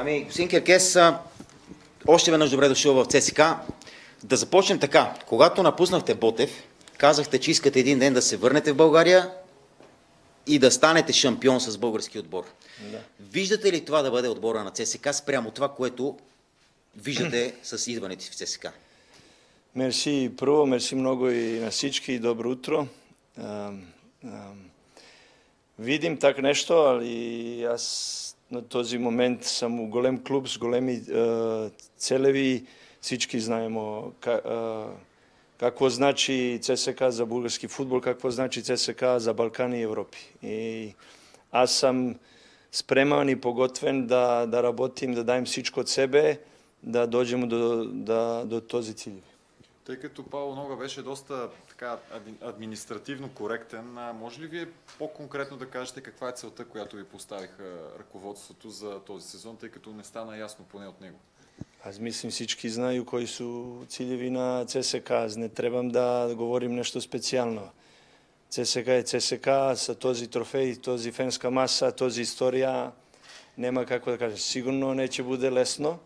Ами, господин Керкес, още веднъж добре дошъл в ЦСКА. Да започнем така. Когато напуснахте Ботев, казахте, че искате един ден да се върнете в България и да станете шампион с български отбор. Да. Виждате ли това да бъде отбора на ЦСКА спрямо това, което виждате с идването си в ЦСКА? Мерси прво, мерси много и на всички и добро утро. Видим так нещо, али аз на този момент съм у голем клуб с големи целеви. Всички знаемо какво значи ЦСКА за български футбол, какво значи ЦСКА за Балкани и Европи. И аз съм спреман и поготвен да работим, да даем всичко от себе, да дойдем до този цели. Тъй като Павло Нога беше доста така административно коректен, може ли вие по-конкретно да кажете каква е целта, която ви поставиха ръководството за този сезон, тъй като не стана ясно поне от него? Аз мислим всички знаят кои са целеви на ЦСКА. Аз не трябвам да говорим нещо специално. ЦСКА е ЦСКА, са този трофей, този фенска маса, този история. Нема какво да кажа. Сигурно не че буде лесно.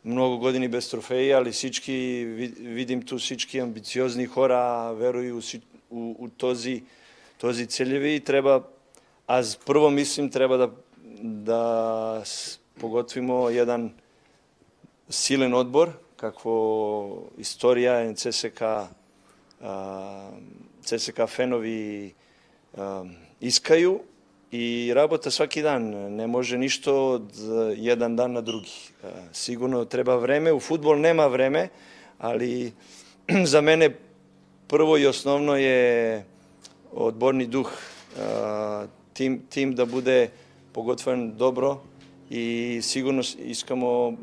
Много години без трофеи, али всички, видим ту всички амбициозни хора, верую у този целеви. Треба, аз първо мислим, трябва да поготвимо jedan силен отбор, какво история е ЦСКА фенови искaju и работа сваки дан. Не може ништо од jedan дан на други. Сигурно треба време. У фудбал нема време, али за мене прво и основно е одборни дух. Тим да буде поготвен добро и сигурно искамо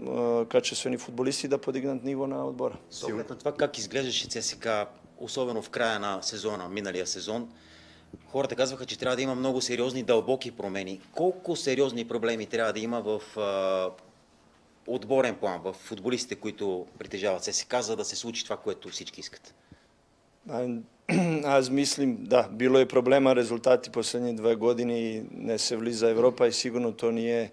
качествени футболисти да подигнат ниво на отбора. С оглед на това как изглеждаше ЦСКА, особено в края на сезона, миналия сезон, хората казваха, че трябва да има много сериозни, дълбоки промени. Колко сериозни проблеми трябва да има в отборен план, в футболистите, които притежават ЦСКА, за да се случи това, което всички искат? Аз мислим, да, било е проблема, резултати последни 2 години не се влиза Европа и сигурно то не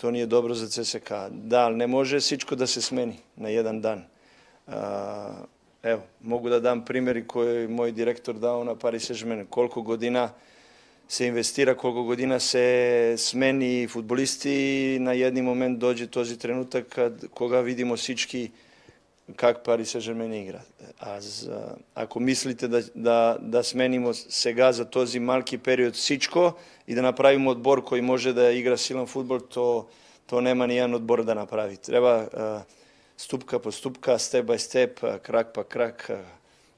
е добро за ЦСКА. Да, не може всичко да се смени на jedan дан. Evo, mogu da dam primjeri koje je moj direktor dao na Paris Saint-Germain. Koliko godina se investira, koliko godina se smeni futbolisti i na jedni moment dođe този trenutak koga vidimo всички как Paris Saint-Germain igra. Ако мислите да сменимо сега за този малки период всичко и да направимо отбор koji може да игра силен футбол, то нема нијан отбор да направи. Треба ступка по ступка, степ бай степ, крак по крак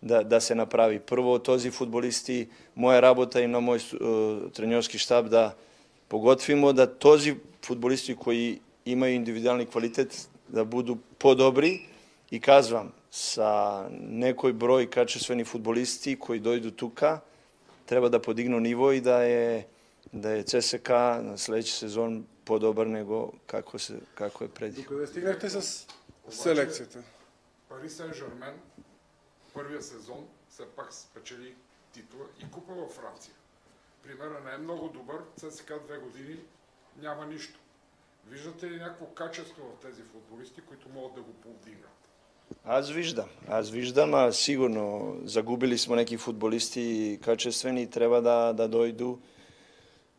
да се направи. Прво този футболисти, моја работа и на мој тренерски штаб да поготвимо да този футболисти кои имају индивидуални квалитет да буду по-добри и казвам са некој број качествени футболисти кои дојду тука треба да подигну ниво и да е ЦСКА на следеќи сезон по-добар него како е преди. Докъде стигнахте с селекцията? Пари Сен-Жермен първия сезон все пак спечели титла и купа във Франция. Примерът не е много добър, ЦСКА 2 години няма нищо. Виждате ли някакво качество в тези футболисти, които могат да го повдигнат? Аз виждам, а сигурно загубили сме неки футболисти качествени и трябва да дойду,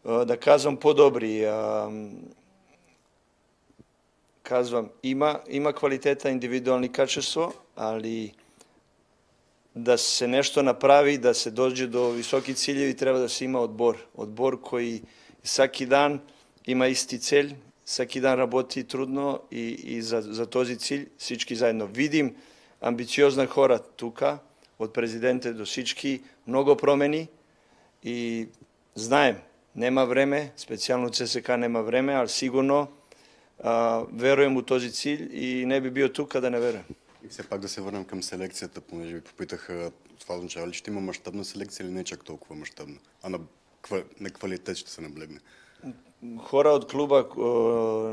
да казвам по-добри. Казвам, има квалитета, индивидуални качество, али да се нещо направи, да се доđe до високи ciljevi, трябва да се има отбор. Отбор koji всеки дан има исти цел, всеки дан работи трудно и за този циль всички заедно. Видим амбициозна хора тука, от президента до всички, много промени и знаем, нема време, специално ЦСКА нема време, ali сигурно веруем у този циль и не би бил тук да не веруем. И все пак да се върнем към селекцията, понеже ви попитаха, това означава ли ще има мащабна селекция или не чак толкова мащабна, а на квалитет ще се наблегне? Хора от клуба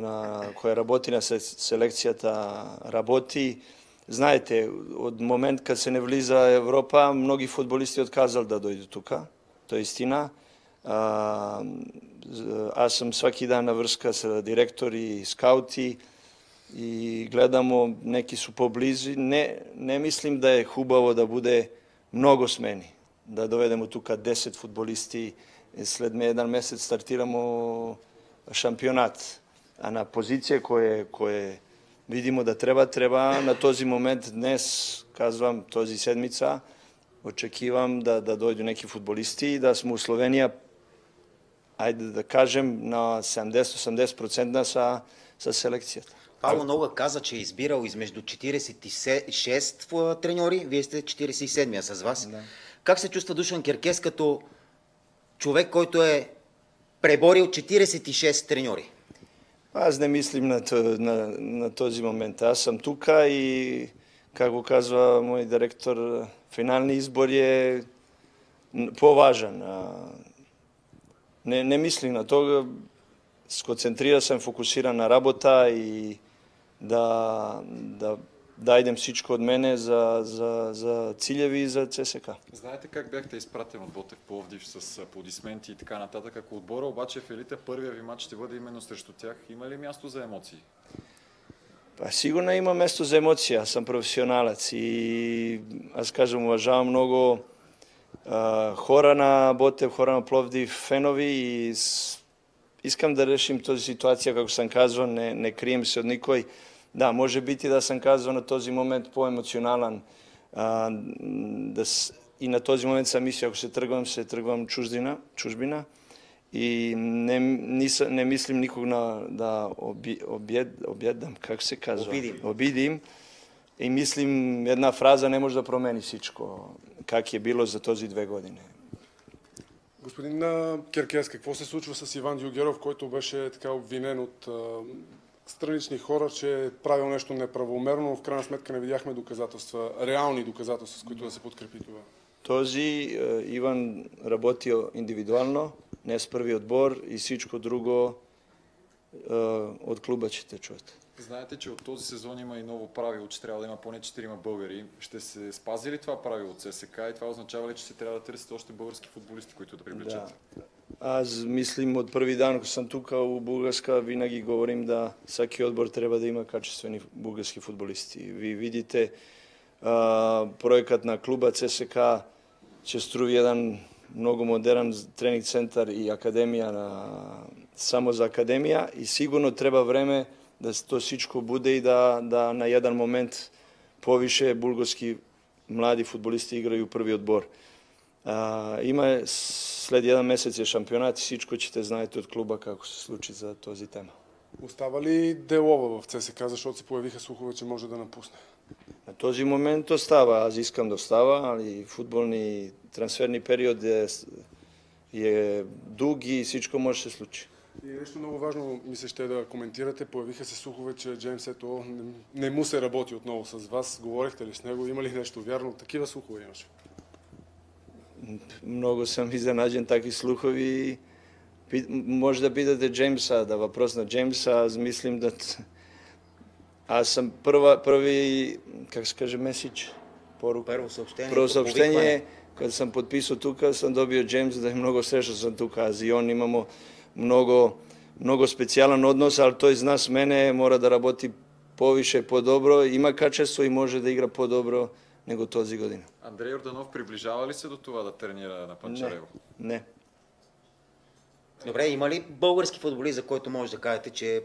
на која работи на селекцията работи. Знаете, от момент kad се не влиза Европа, многи футболисти отказали да дойдат тука. То е истина. Аз сам сваки дан на врска со директори, скаути и гледамо, неки су поблизи. Не мислим да е хубаво да буде многу смени. Да доведемо тука 10 фудбалисти, след еден месец стартирамо шампионат. А на позиција кој видимо да треба на този момент днес, казвам, този седмица, очекивам да дојду неки фудбалисти и да сме у Словенија, ајде да кажем, на 70-80% са селекцијата. Павло Нога каза, че е избирал измежду 46 треньори, вие сте 47-я с вас. Да. Как се чувства Душан Керкес като човек, който е преборил 46 треньори? Аз не мислим на този момент. Аз съм тука и, како казва мој директор, финални избор е поважен. Не мислим на тога, сконцентрира съм, фокусиран на работа и да идем всичко од мене за ciljevi и за ЦСКА. Знаете как бяхте изпратен от Ботев Пловдив с аплодисменти и така нататък. Ако отбора обаче в елита, първия ви матч ще бъде именно срещу тях. Има ли място за емоции? Сигурно има место за емоции. Аз съм професионалец и аз кажем, уважавам много хора на Ботев, хора на Пловдив, фенови и искам да решим тази ситуација, како сам казал, не крием се од никој. Да, може бити да сам казал на този момент по-емоционален и на този момент сам мислил, ако се тргвам чужбина и не мислим никог да обидам, как се казва? Обидим. И мислим, една фраза не може да промени всичко, как е било за този 2 години. Господин Керкес, какво се случва с Иван Дюгеров, който беше така обвинен от странични хора, че е правил нещо неправомерно, но в крайна сметка не видяхме доказателства, реални доказателства, с които да се подкрепи това? Този Иван работи индивидуално, не с първи отбор и всичко друго от клуба ще те чуят. Знаете, че от този сезон има и ново правило, че трябва да има поне 4 българи. Ще се спази ли това правило от ЦСКА и това означава ли, че се трябва да търсите още български футболисти, които да привлечете? Да. Аз мислим от първи дан, ако съм тук у Българска, винаги говорим да всеки отбор трябва да има качествени български футболисти. Ви видите проектът на клуба ЦСКА, че строи един много модерен тренинг център и академия само за академия и сигурно трябва време да то всичко буде и да на jedan момент повише български млади футболисти игрaju први отбор. Има след jedan месец е шампионат и всичко ще знаете от клуба како се случи за този тема. Остава ли Делова в ЦСКА, защото се появиха слухове, че може да напусне? На този момент остава. Аз искам да остава, али футболни трансферни период е дуг и всичко може да се случи. И нещо много важно ми се ще да коментирате. Появиха се слухове, че Джеймс Ето не му се работи отново с вас. Говорихте ли с него? Има ли нещо вярно? Такива слухове имаше. Много съм изненаđen таки слухови. Може да питате Джеймса, да въпрос на Джеймса. Аз мислим да... Аз съм първи, как се каже, меседж? Първо съобщение, като съм подписал тук, съм добил Джеймс да е много среща съм тук. Аз и он имамо много специален однос, ali той зна с мене, мора да работи повише, по-добро, има качество и може да игра по-добро него този година. Андрей Йорданов приближава ли се до това да тренира на Панчарево? Не. Добре, има ли български футболист, за който може да кажете, че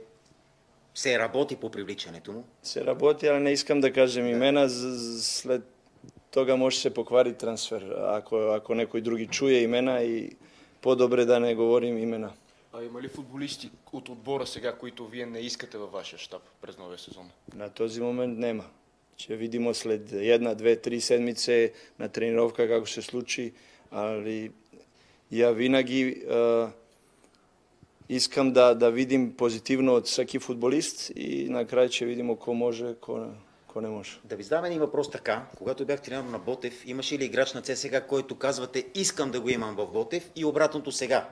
се работи по привличането му? Се работи, але не искам да кажем имена, след тога може да се поквари трансфер, ако некој други чуе имена и по-добре да не говорим имена. А има ли футболисти от отбора сега, които вие не искате във вашия щаб през новия сезон? На този момент нема. Ще видимо след 1, 2, 3 седмици на тренировка како се случи, али ја винаги искам да видим позитивно от всеки футболист и на крај ќе видимо ко може, ко не може. Да ви задам един въпрос така. Когато бях тренер на Ботев, имаше ли играч на ЦСКА, който казвате искам да го имам в Ботев и обратното сега?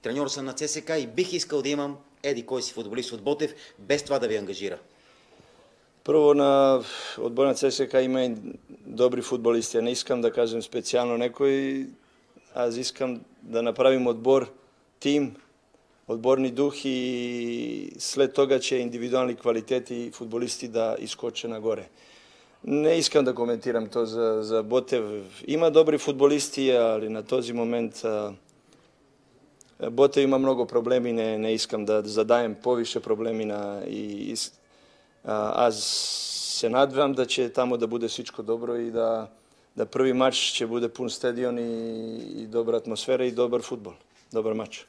Треньор съм на ЦСКА и бих искал да имам еди кой си футболист от Ботев, без това да ви ангажира. Прво на отбор на ЦСКА има и добри футболисти. Не искам да кажем специално некој, аз искам да направим одбор, тим, одборни дух и след тога ќе индивидуални квалитети фудбалисти да искоче нагоре. Не искам да коментирам то за Ботев. Има добри фудбалисти, али на този момент Ботев има многу проблеми, не искам да задаjem повише проблеми аз се надевам да ќе тамо да буде всичко добро и да први матч ќе буде пун стадион и добра атмосфера и добар фудбал, добар матч.